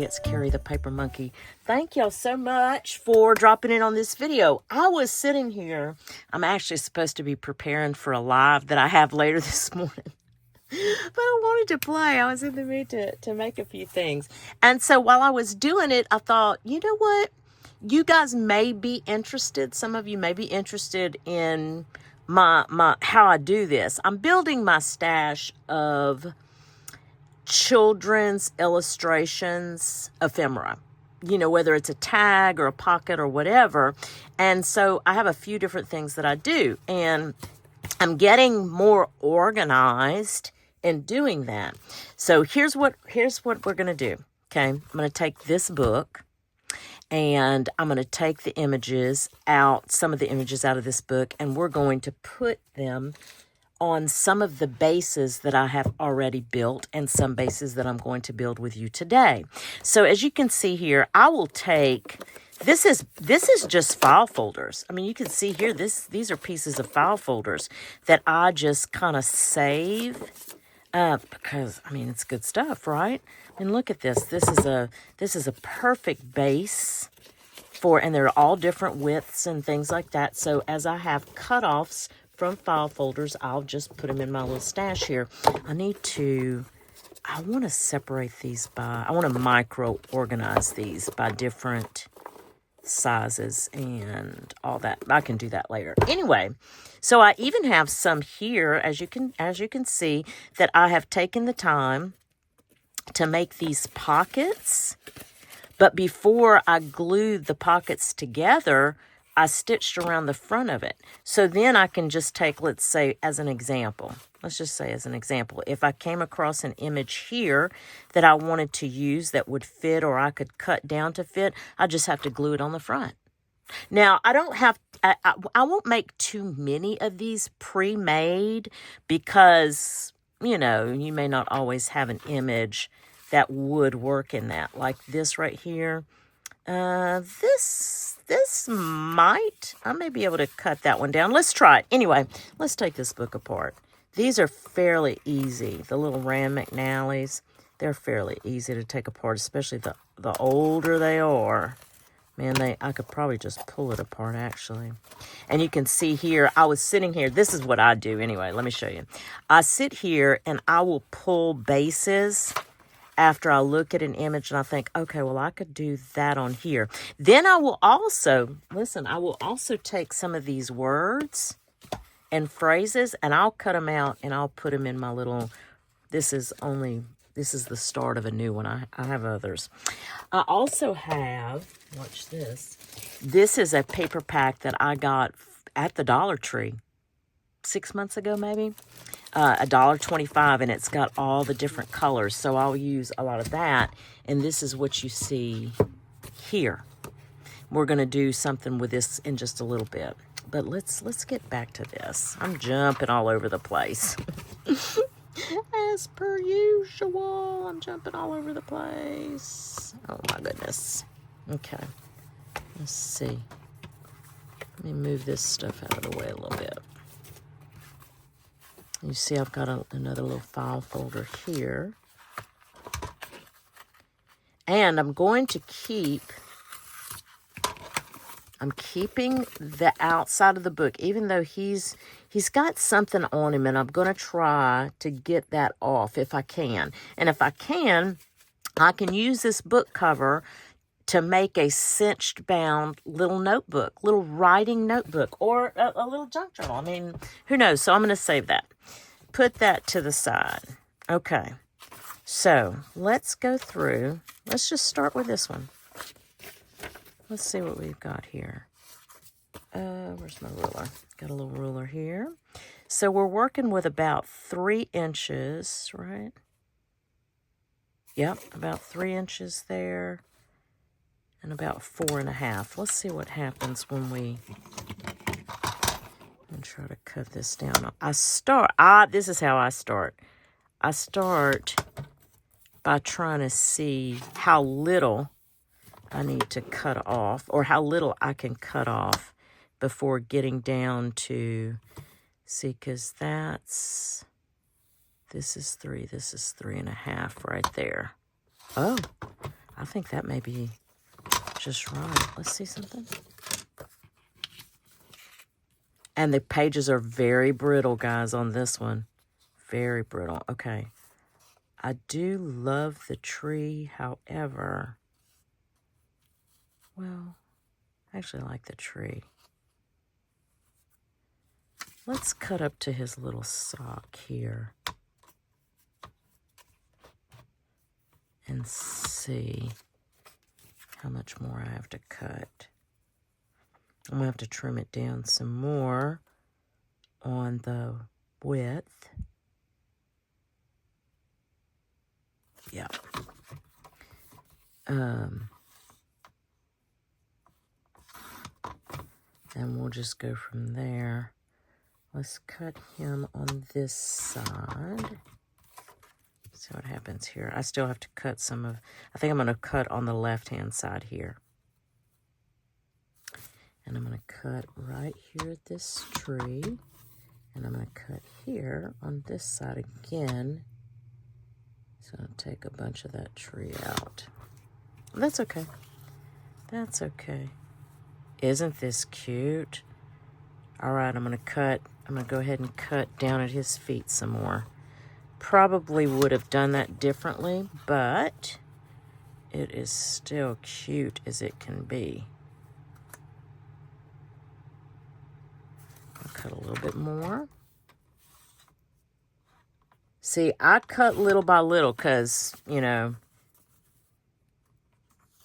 it's Carrie the Paper Monkey. Thank y'all so much for dropping in on this video. I was sitting here. I'm actually supposed to be preparing for a live that I have later this morning. But I wanted to play. I was in the mood to make a few things. And so while I was doing it, I thought, you know what? You guys may be interested. Some of you may be interested in my how I do this. I'm building my stash of children's illustrations, ephemera, you know, whether it's a tag or a pocket or whatever. And so I have a few different things that I do, and I'm getting more organized in doing that. So here's what we're going to do. Okay. I'm going to take this book and I'm going to take the images out, some of the images out of this book, and we're going to put them on some of the bases that I have already built and some bases that I'm going to build with you today. So as you can see here, I will take, this is just file folders. I mean, you can see here, these are pieces of file folders that I just kind of save because, I mean, it's good stuff, right? And look at this. This is a perfect base for, and they're all different widths and things like that. So as I have cutoffs from file folders, I'll just put them in my little stash here. I want to separate these I want to micro organize these by different sizes and all that. I can do that later. Anyway, so I even have some here, as you can see, that I have taken the time to make these pockets. But before I glued the pockets together, I stitched around the front of it. So then I can just take, let's say, as an example. Let's just say as an example. If I came across an image here that I wanted to use that would fit, or I could cut down to fit, I just have to glue it on the front. Now, I won't make too many of these pre-made because, you know, you may not always have an image that would work in that. Like this right here. I may be able to cut that one down. Let's try it. Anyway, let's take this book apart. These are fairly easy. The little Rand McNally's, they're fairly easy to take apart, especially the older they are. Man, I could probably just pull it apart, actually. And you can see here, I was sitting here. This is what I do anyway. Let me show you. I sit here and I will pull bases after I look at an image and I think, okay, well, I could do that on here. Then I will also take some of these words and phrases and I'll cut them out and I'll put them in my little, this is the start of a new one. I have others. I also have, watch this. This is a paper pack that I got at the Dollar Tree 6 months ago, maybe. $1.25, and it's got all the different colors. So I'll use a lot of that. And this is what you see here. We're going to do something with this in just a little bit. But let's get back to this. I'm jumping all over the place. As per usual, I'm jumping all over the place. Oh my goodness. Okay. Let's see. Let me move this stuff out of the way a little bit. You see I've got another little file folder here. And I'm keeping the outside of the book, even though he's got something on him, and I'm going to try to get that off if I can. And if I can use this book cover to make a cinched bound little notebook, little writing notebook, or a little junk journal. I mean, who knows? So I'm going to save that. Put that to the side. Okay. So let's go through. Let's just start with this one. Let's see what we've got here. Where's my ruler? Got a little ruler here. So we're working with about 3 inches, right? Yep, about 3 inches there. And about 4.5. Let's see what happens when we try to cut this down. This is how I start. I start by trying to see how little I need to cut off, or how little I can cut off before getting down to, see, because this is 3, this is 3.5 right there. Oh, I think that may be just right. Let's see something. And the pages are very brittle, guys, on this one. Very brittle. Okay. I do love the tree, however, well, I actually like the tree. Let's cut up to his little sock here and see how much more I have to cut. I'm going to have to trim it down some more on the width. Yeah. And we'll just go from there. Let's cut him on this side. See what happens here. I still have to cut some of, I think I'm going to cut on the left-hand side here. And I'm going to cut right here at this tree. And I'm going to cut here on this side again. So I'll take a bunch of that tree out. That's okay. That's okay. Isn't this cute? All right, I'm going to go ahead and cut down at his feet some more. Probably would have done that differently, but it is still cute as it can be. I'll cut a little bit more. See, I cut little by little because, you know,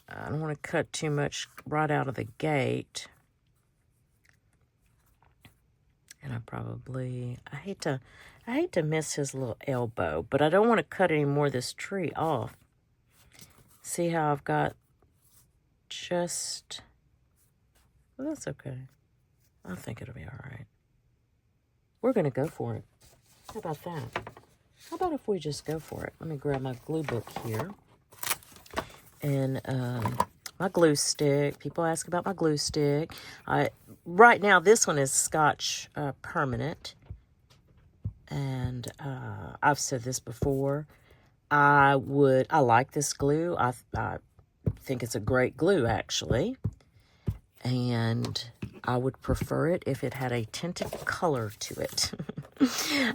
I don't want to cut too much right out of the gate. And I hate to miss his little elbow, but I don't want to cut any more of this tree off. See how I've got just, well, that's okay. I think it'll be all right. We're going to go for it. How about that? How about if we just go for it? Let me grab my glue book here. And my glue stick. People ask about my glue stick. Right now, this one is Scotch Permanent. And I've said this before. I like this glue. I think it's a great glue, actually. And I would prefer it if it had a tinted color to it.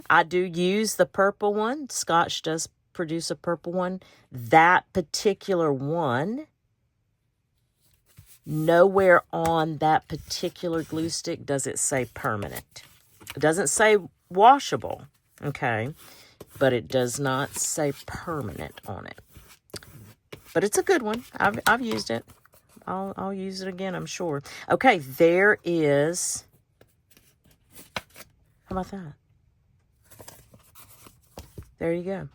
I do use the purple one. Scotch does produce a purple one. That particular one, nowhere on that particular glue stick does it say permanent. It doesn't say washable, okay? But it does not say permanent on it. But it's a good one. I've used it. I'll use it again, I'm sure. Okay, there is, how about that? There you go.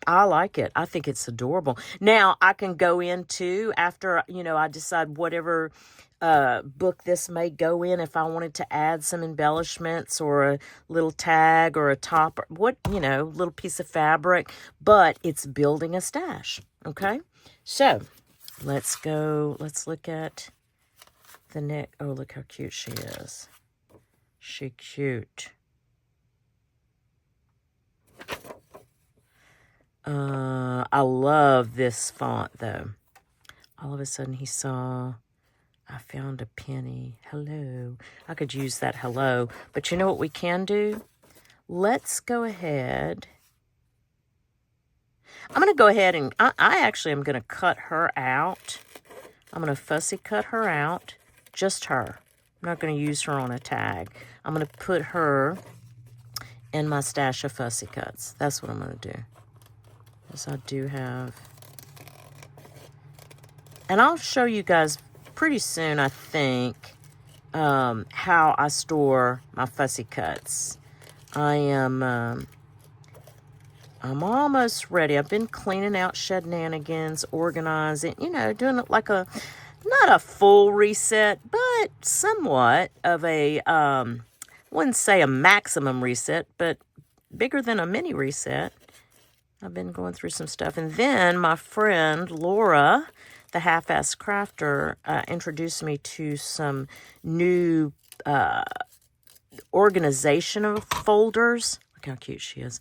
I like it. I think it's adorable. Now, I can go into, after, you know, I decide whatever book this may go in, if I wanted to add some embellishments or a little tag or a top, or what, you know, little piece of fabric, but it's building a stash, okay? So, let's look at the neck. Oh, look how cute she is. She cute. I love this font, though. All of a sudden, he saw, I found a penny. Hello. I could use that hello. But you know what we can do? Let's go ahead. I'm going to go ahead and, I actually am going to cut her out. I'm going to fussy cut her out. Just her. I'm not going to use her on a tag. I'm going to put her in my stash of fussy cuts. That's what I'm going to do. Yes, I do have. And I'll show you guys pretty soon, I think, how I store my fussy cuts. I'm almost ready. I've been cleaning out shenanigans, organizing, you know, doing it like a, not a full reset, but somewhat of a, wouldn't say a maximum reset, but bigger than a mini reset. I've been going through some stuff. And then my friend Laura, the half-ass crafter, introduced me to some new organization of folders, how cute she is.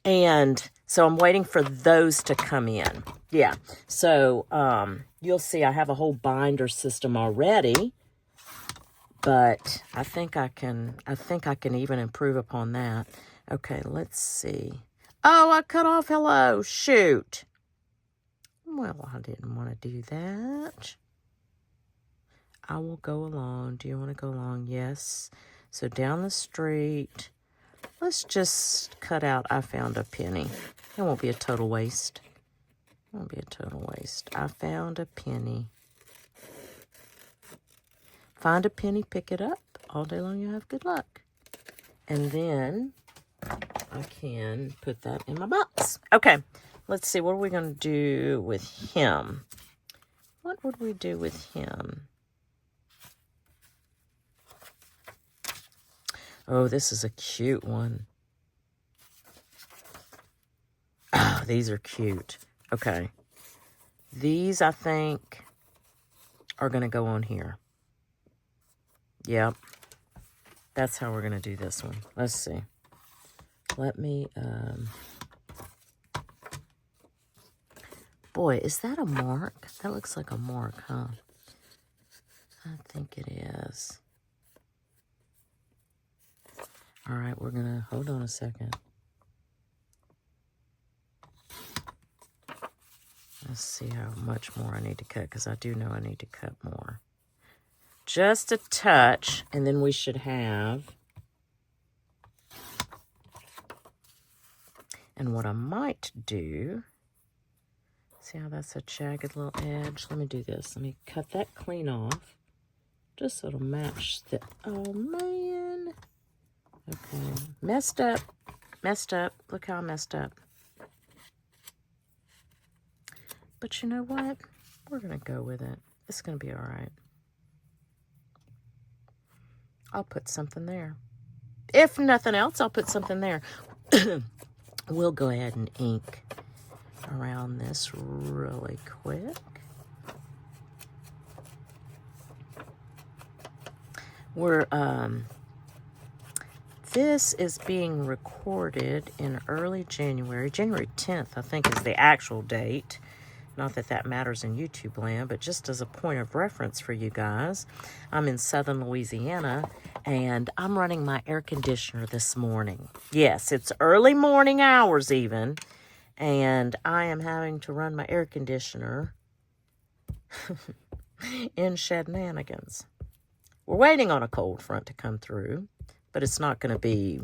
And so I'm waiting for those to come in. Yeah. So you'll see I have a whole binder system already. But I think I can even improve upon that. Okay, let's see. Oh, I cut off hello. Shoot. Well, I didn't want to do that. I will go along. Do you want to go along? Yes. So down the street. Let's just cut out I found a penny. It won't be a total waste. It won't be a total waste. I found a penny. Find a penny, pick it up. All day long, you'll have good luck. And then I can put that in my box. Okay, let's see. What are we going to do with him? What would we do with him? Oh, this is a cute one. Oh, these are cute. Okay. These, I think, are going to go on here. Yep. That's how we're going to do this one. Let's see. Let me, boy, is that a mark? That looks like a mark, huh? I think it is. All right, we're going to, hold on a second. Let's see how much more I need to cut, because I do know I need to cut more. Just a touch, and then we should have. And what I might do, see how that's a jagged little edge? Let me do this. Let me cut that clean off, just so it'll match the, oh man. Okay, messed up. Look how I messed up. But you know what? We're going to go with it. It's going to be all right. I'll put something there. If nothing else, I'll put something there. We'll go ahead and ink around this really quick. We're, this is being recorded in early January. January 10th, I think, is the actual date. Not that that matters in YouTube land, but just as a point of reference for you guys, I'm in southern Louisiana, and I'm running my air conditioner this morning. Yes, it's early morning hours even, and I am having to run my air conditioner in shenanigans. We're waiting on a cold front to come through, but it's not going to be,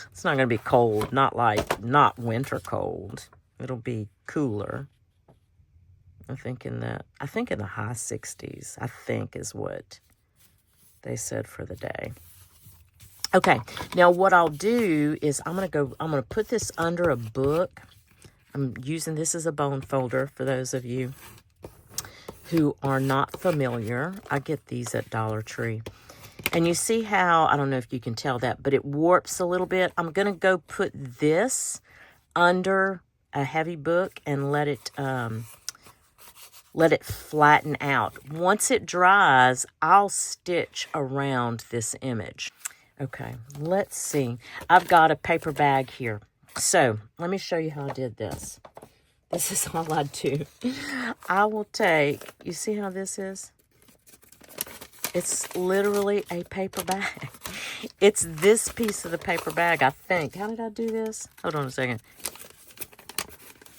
it's not going to be cold, not winter cold. It'll be cooler. I think in the high 60s, I think is what they said for the day. Okay, now what I'll do is I'm gonna put this under a book. I'm using this as a bone folder for those of you who are not familiar. I get these at Dollar Tree. And you see how, I don't know if you can tell that, but it warps a little bit. I'm gonna go put this under a heavy book and let it flatten out. Once it dries, I'll stitch around this image. Okay, let's see. I've got a paper bag here. So let me show you how I did this. This is all I do. I will take, you see how this is? It's literally a paper bag. It's this piece of the paper bag, I think. How did I do this? Hold on a second.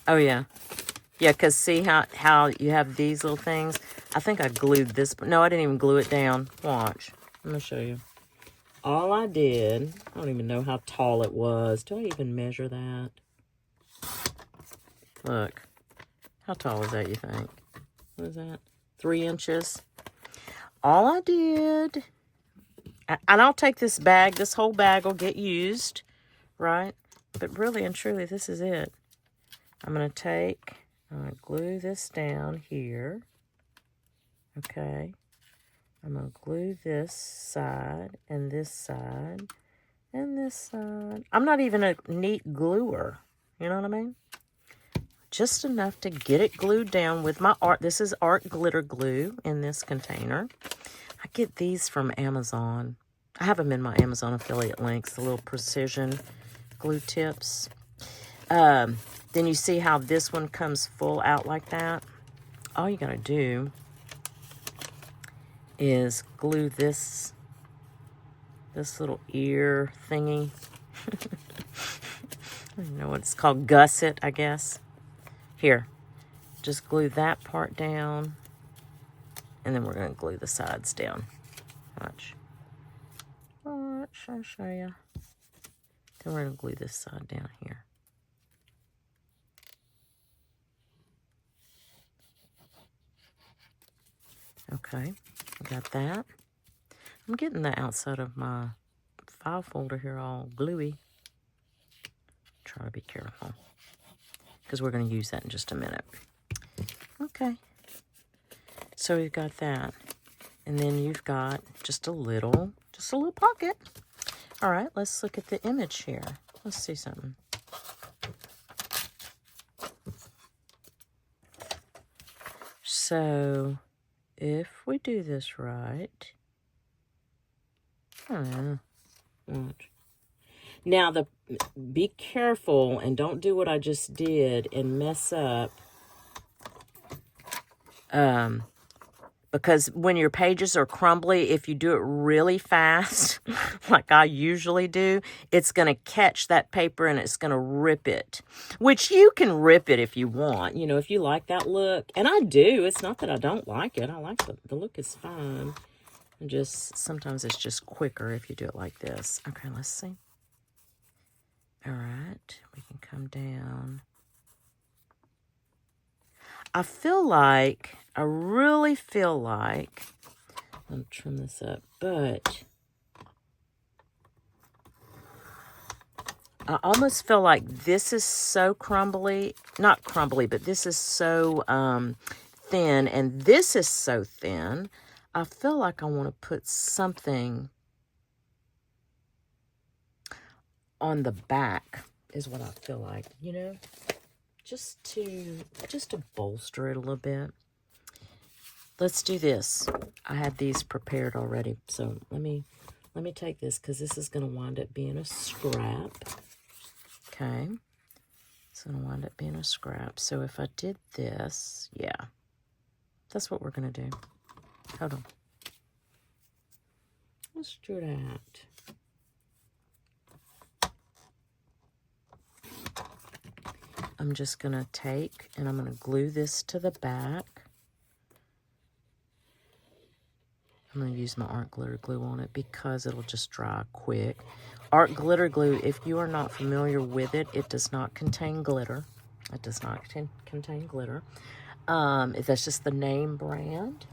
Oh, yeah. Yeah, because see how you have these little things? I think I glued this. No, I didn't even glue it down. Watch. I'm going to show you. All I did, I don't even know how tall it was. Do I even measure that? Look. How tall is that, you think? What is that? 3 inches. All I did, and I'll take this bag. This whole bag will get used, right? But really and truly, this is it. I'm going to glue this down here. Okay. I'm going to glue this side and this side and this side. I'm not even a neat gluer. You know what I mean? Just enough to get it glued down with my art. This is art glitter glue in this container. I get these from Amazon. I have them in my Amazon affiliate links, the little precision glue tips. Then you see how this one comes full out like that? All you gotta do is glue this little ear thingy. I don't know what it's called, gusset, I guess. Here, just glue that part down, and then we're gonna glue the sides down. Watch. Watch, I'll show you. Then we're gonna glue this side down here. Okay, got that. I'm getting the outside of my file folder here all gluey. Try to be careful, because we're going to use that in just a minute. Okay, so we've got that. And then you've got just a little pocket. All right, let's look at the image here. Let's see something. So if we do this right, now be careful and don't do what I just did and mess up. Because when your pages are crumbly, if you do it really fast, like I usually do, it's going to catch that paper and it's going to rip it. Which you can rip it if you want, you know, if you like that look. And I do. It's not that I don't like it. I like the look is fine. And just, sometimes it's just quicker if you do it like this. Okay, let's see. All right, we can come down. I really feel like, let me trim this up, but I almost feel like this is so crumbly, not crumbly, but this is so thin, and this is so thin. I feel like I want to put something on the back, is what I feel like, you know, just to bolster it a little bit. Let's do this. I had these prepared already, so let me take this, because this is going to wind up being a scrap. Okay, it's going to wind up being a scrap. So if I did this, yeah, that's what we're going to do. Hold on. Let's do that. I'm just going to take and I'm going to glue this to the back. I'm going to use my art glitter glue on it because it'll just dry quick. Art glitter glue, if you are not familiar with it, it does not contain glitter. It does not contain glitter. That's just the name brand.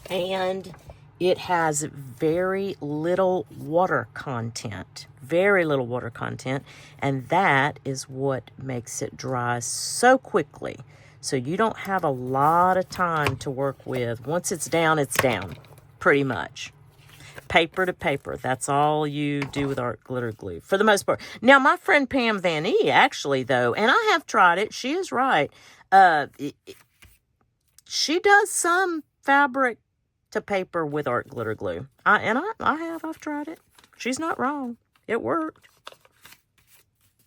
And it has very little water content. Very little water content. And that is what makes it dry so quickly. So you don't have a lot of time to work with. Once it's down, pretty much. Paper to paper. That's all you do with art glitter glue, for the most part. Now, my friend Pam Van E, actually, though, and I have tried it. She is right. She does some fabric to paper with art glitter glue. I've tried it. She's not wrong. It worked.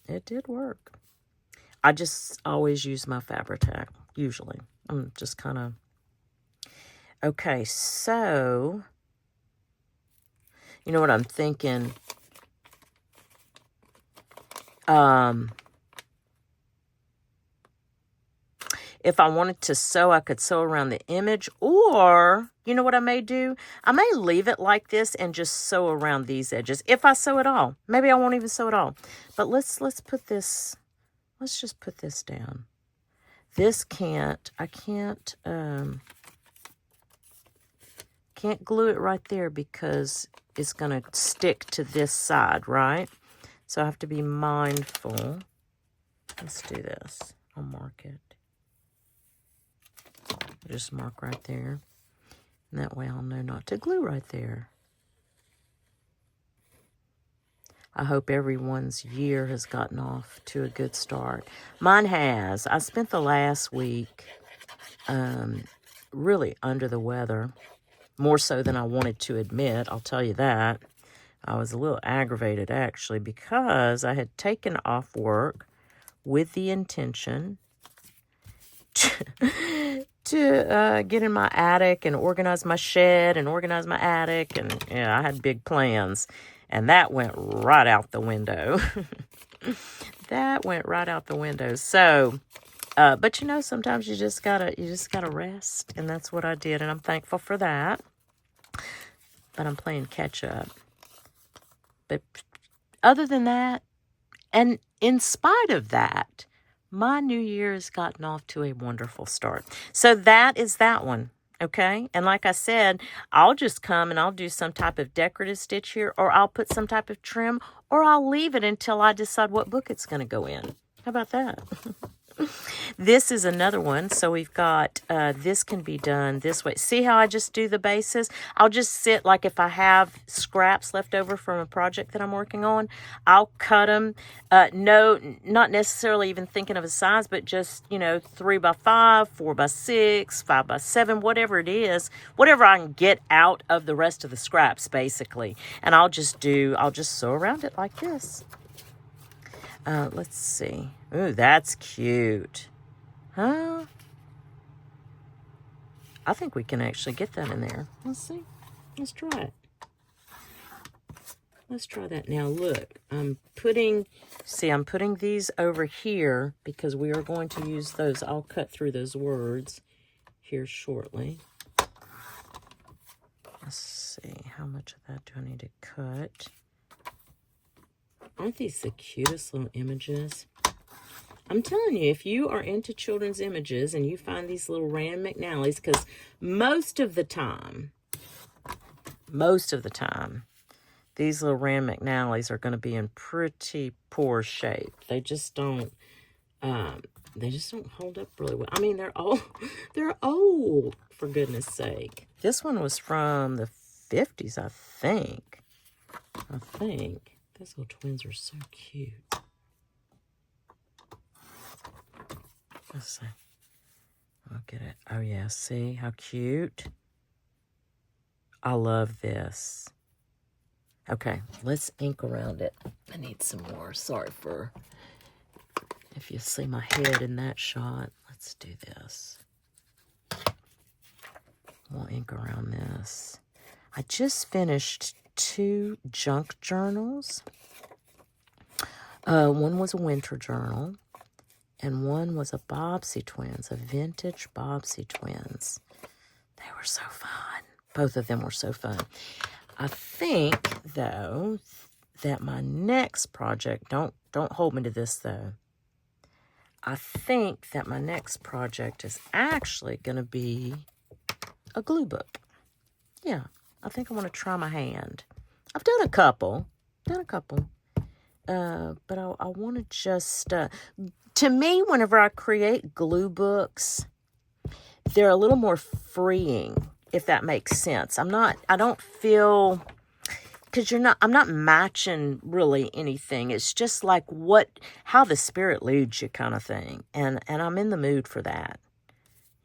It did work. I just always use my Fabri-Tac, usually. I'm just kind of... Okay, so... You know what I'm thinking? If I wanted to sew, I could sew around the image, or, you know what I may do? I may leave it like this and just sew around these edges. If I sew at all. Maybe I won't even sew at all. But let's put this, let's just put this down. This can't glue it right there because it's going to stick to this side, right? So I have to be mindful. Let's do this. I'll mark it. Just mark right there. And that way I'll know not to glue right there. I hope everyone's year has gotten off to a good start. Mine has. I spent the last week really under the weather. More so than I wanted to admit, I'll tell you that. I was a little aggravated, actually, because I had taken off work with the intention to get in my attic and organize my shed and organize my attic. And yeah, I had big plans. And that went right out the window. That went right out the window. So, but you know, sometimes you just gotta rest. And that's what I did. And I'm thankful for that. But I'm playing catch up. But other than that, and in spite of that, my New Year has gotten off to a wonderful start. So that is that one, okay? And like I said, I'll just come and I'll do some type of decorative stitch here, or I'll put some type of trim, or I'll leave it until I decide what book it's going to go in. How about that? This is another one. So we've got, this can be done this way. See how I just do the bases? I'll just sit, like if I have scraps left over from a project that I'm working on, I'll cut them. No, not necessarily even thinking of a size, but just, 3x5, 4x6, 5x7, whatever it is, whatever I can get out of the rest of the scraps, basically. And I'll just sew around it like this. Let's see. Ooh, that's cute. Huh? I think we can actually get that in there. Let's see. Let's try it. Let's try that. Now, look. I'm putting these over here because we are going to use those. I'll cut through those words here shortly. Let's see. How much of that do I need to cut? Aren't these the cutest little images? I'm telling you, if you are into children's images and you find these little Rand McNally's, because most of the time, these little Rand McNally's are going to be in pretty poor shape. They just don't hold up really well. I mean, they're old, for goodness sake. This one was from the 50s, I think. Those little twins are so cute. Let's see. I'll get it. Oh, yeah. See how cute? I love this. Okay. Let's ink around it. I need some more. Sorry for if you see my head in that shot. Let's do this. We'll ink around this. I just finished 2 junk journals. One was a winter journal. And one was a Bobbsey Twins, a vintage Bobbsey Twins. They were so fun. Both of them were so fun. I think, though, that my next project, don't hold me to this, though. I think that my next project is actually going to be a glue book. Yeah, I think I want to try my hand. I've done a couple. But I want to just... to me, whenever I create glue books, they're a little more freeing, if that makes sense. I don't feel, because I'm not matching really anything. It's just like how the spirit leads you kind of thing. And I'm in the mood for that.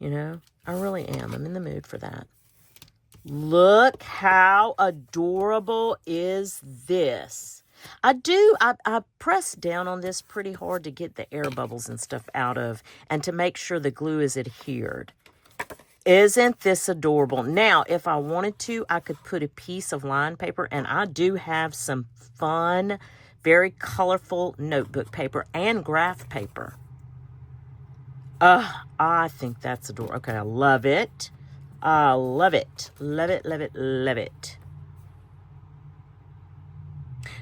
I really am. I'm in the mood for that. Look how adorable is this. I press down on this pretty hard to get the air bubbles and stuff out of, and to make sure the glue is adhered. Isn't this adorable? Now, if I wanted to, I could put a piece of lined paper, and I do have some fun, very colorful notebook paper and graph paper. I think that's adorable. Okay, I love it. I love it. Love it, love it, love it.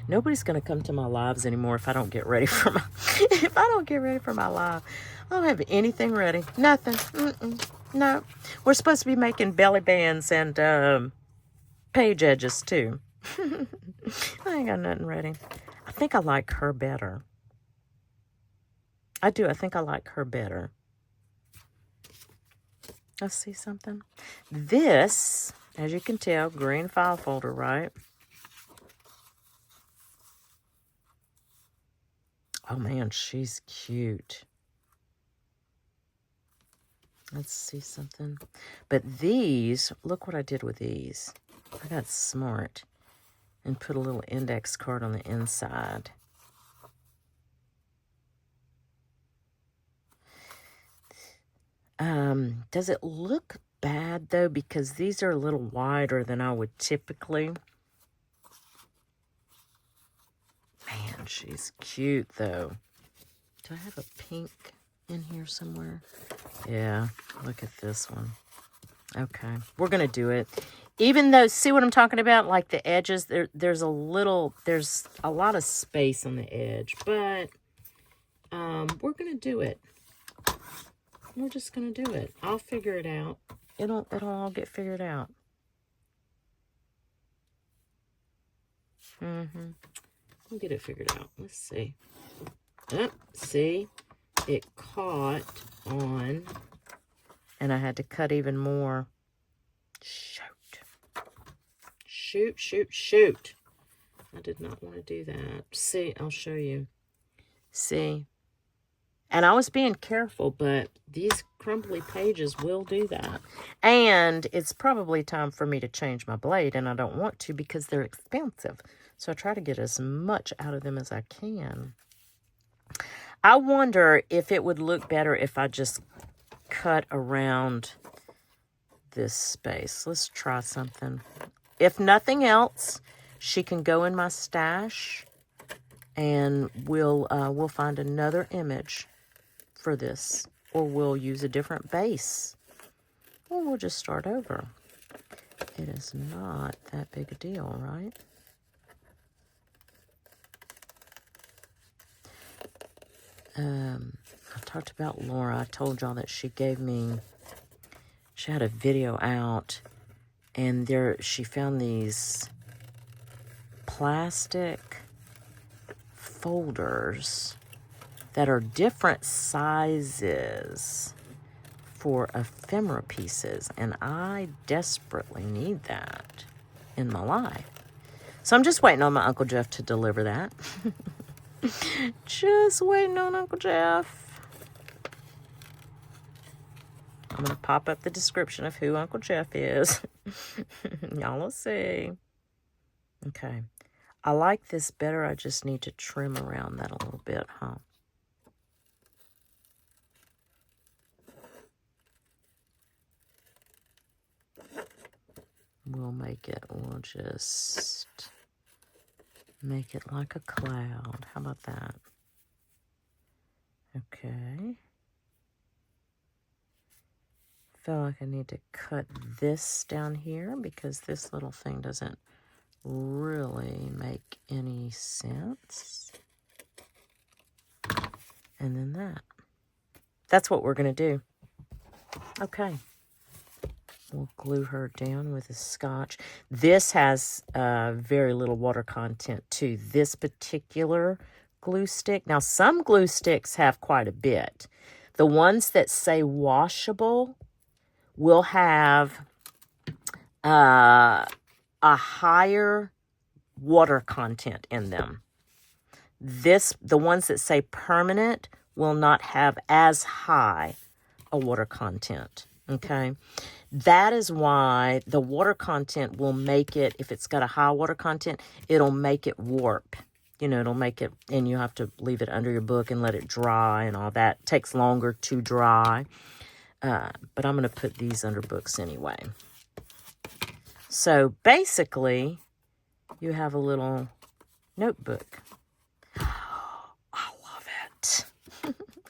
Nobody's going to come to my lives anymore if I don't get ready for my live. I don't have anything ready. Nothing. No. We're supposed to be making belly bands and page edges too. I ain't got nothing ready. I think I like her better. I do. I think I like her better. Let's see something. This, as you can tell, green file folder, right? Oh, man, she's cute. Let's see something. But these, look what I did with these. I got smart. and put a little index card on the inside. Does it look bad though? Because these are a little wider than I would typically. Man, she's cute though. Do I have a pink in here somewhere? Yeah, look at this one. Okay, we're gonna do it. Even though, see what I'm talking about? Like the edges, there's a lot of space on the edge, but we're gonna do it. We're just gonna do it. I'll figure it out. It'll all get figured out. We'll get it figured out. Let's see. See, it caught on, and I had to cut even more. Shoot. I did not want to do that. See, I'll show you. See, and I was being careful, but these crumbly pages will do that. And it's probably time for me to change my blade, and I don't want to because they're expensive. So I try to get as much out of them as I can. I wonder if it would look better if I just cut around this space. Let's try something. If nothing else, she can go in my stash, and we'll find another image for this, or we'll use a different base, or we'll just start over. It is not that big a deal, right? I talked about Laura. I told y'all that she had a video out, and she found these plastic folders that are different sizes for ephemera pieces, and I desperately need that in my life. So I'm just waiting on my Uncle Jeff to deliver that. Just waiting on Uncle Jeff. I'm going to pop up the description of who Uncle Jeff is. Y'all will see. Okay. I like this better. I just need to trim around that a little bit, huh? We'll just make it like a cloud. How about that? Okay. Feel like I need to cut this down here because this little thing doesn't really make any sense. And then that. That's what we're going to do. Okay. We'll glue her down with a scotch. This has very little water content too. This particular glue stick. Now, some glue sticks have quite a bit. The ones that say washable will have a higher water content in them. The ones that say permanent will not have as high a water content. Okay. That is why the water content will make it, if it's got a high water content, it'll make it warp. You know, it'll make it, and you have to leave it under your book and let it dry and all that. It takes longer to dry. But I'm going to put these under books anyway. So basically, you have a little notebook. I love it.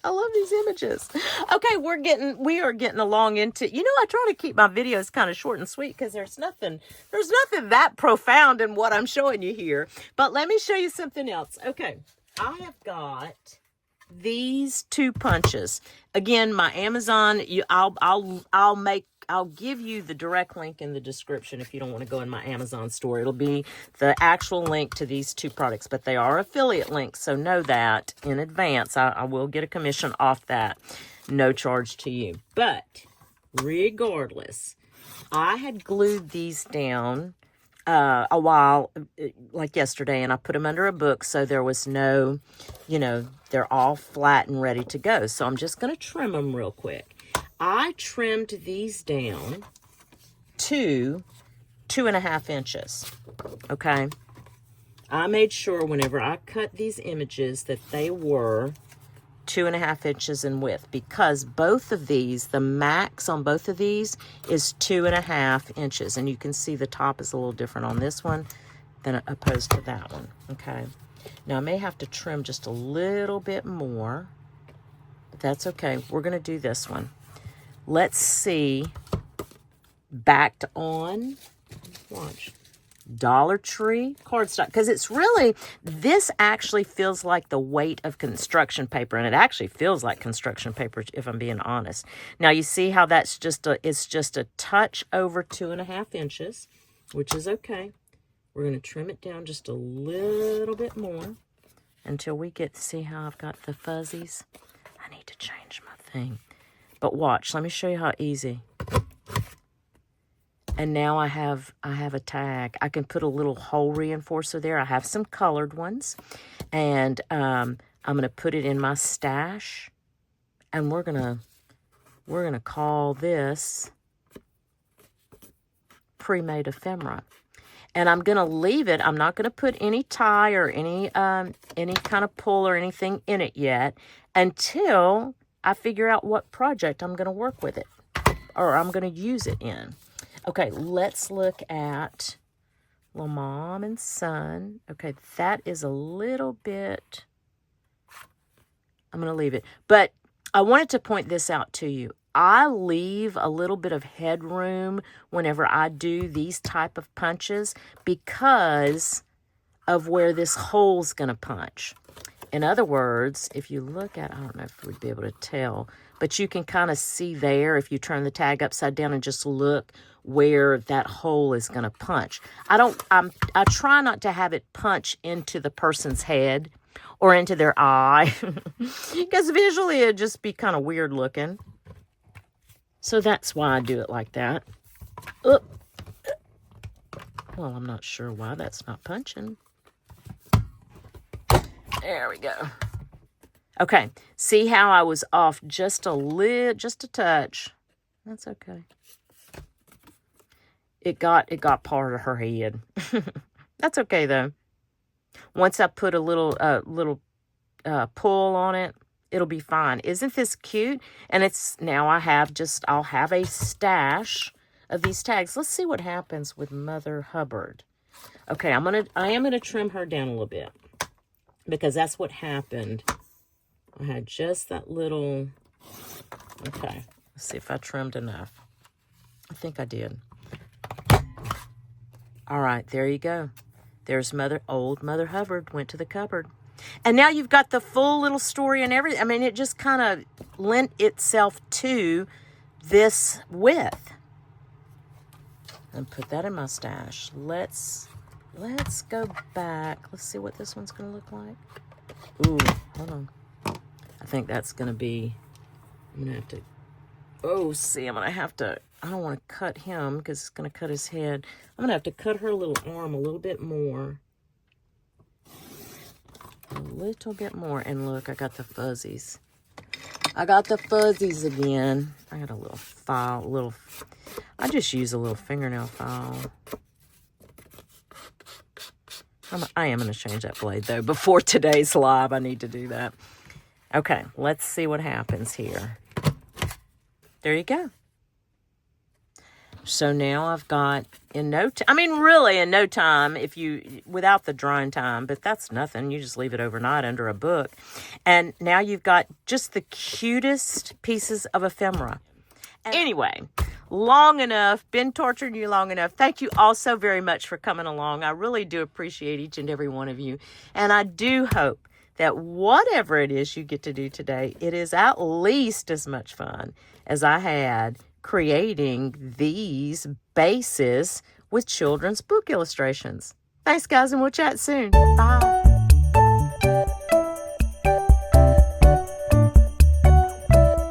I love these images. Okay, we are getting along into, I try to keep my videos kind of short and sweet because there's nothing that profound in what I'm showing you here. But let me show you something else. Okay, I have got these two punches. Again, my Amazon, I'll give you the direct link in the description if you don't want to go in my Amazon store. It'll be the actual link to these two products, but they are affiliate links, so know that in advance. I will get a commission off that. No charge to you. But regardless, I had glued these down a while, like yesterday, and I put them under a book, so there was no, they're all flat and ready to go. So I'm just going to trim them real quick. I trimmed these down to 2.5 inches, okay? I made sure whenever I cut these images that they were 2.5 inches in width, because both of these, the max on both of these is 2.5 inches. And you can see the top is a little different on this one than opposed to that one, okay? Now I may have to trim just a little bit more, but that's okay. We're gonna do this one. Let's see, backed on, watch, Dollar Tree cardstock, because it's really, this actually feels like the weight of construction paper, and it actually feels like construction paper if I'm being honest. Now you see how that's it's just a touch over 2.5 inches, which is okay. We're going to trim it down just a little bit more until we get to see how I've got the fuzzies. I need to change my thing. But watch, let me show you how easy. And now I have a tag. I can put a little hole reinforcer there. I have some colored ones. And I'm going to put it in my stash. And we're going to call this pre-made ephemera. And I'm going to leave it. I'm not going to put any tie or any kind of pull or anything in it yet until I figure out what project I'm going to work with it or I'm going to use it in. Okay, let's look at little mom and son. Okay, that is a little bit, I'm going to leave it. But I wanted to point this out to you. I leave a little bit of headroom whenever I do these type of punches because of where this hole's going to punch. In other words, if you look at, I don't know if we'd be able to tell, but you can kind of see there if you turn the tag upside down and just look where that hole is going to punch. I try not to have it punch into the person's head or into their eye because visually it'd just be kind of weird looking. So that's why I do it like that. Well, I'm not sure why that's not punching. There we go. Okay, see how I was off just a touch. That's okay. It got part of her head. That's okay though. Once I put a little pull on it, it'll be fine. Isn't this cute? And it's now I'll have a stash of these tags. Let's see what happens with Mother Hubbard. Okay, I am gonna trim her down a little bit because that's what happened. I had just that little. Okay, let's see if I trimmed enough. I think I did. All right, there you go. There's old Mother Hubbard went to the cupboard. And now you've got the full little story and everything. I mean, it just kind of lent itself to this width. And put that in my stash. Let's go back. Let's see what this one's going to look like. Ooh, hold on. I think that's going to be, I'm going to have to, I don't want to cut him because it's going to cut his head. I'm going to have to cut her little arm a little bit more. A little bit more. And look, I got the fuzzies. I got the fuzzies again. I got a little file, I just use a little fingernail file. I am going to change that blade though. Before today's live, I need to do that. Okay, let's see what happens here. There you go. So now I've got in no time, without the drying time, but that's nothing. You just leave it overnight under a book. And now you've got just the cutest pieces of ephemera. Anyway, long enough, been torturing you long enough. Thank you all so very much for coming along. I really do appreciate each and every one of you. And I do hope that whatever it is you get to do today, it is at least as much fun as I had creating these bases with children's book illustrations. Thanks, guys, and we'll chat soon. Bye.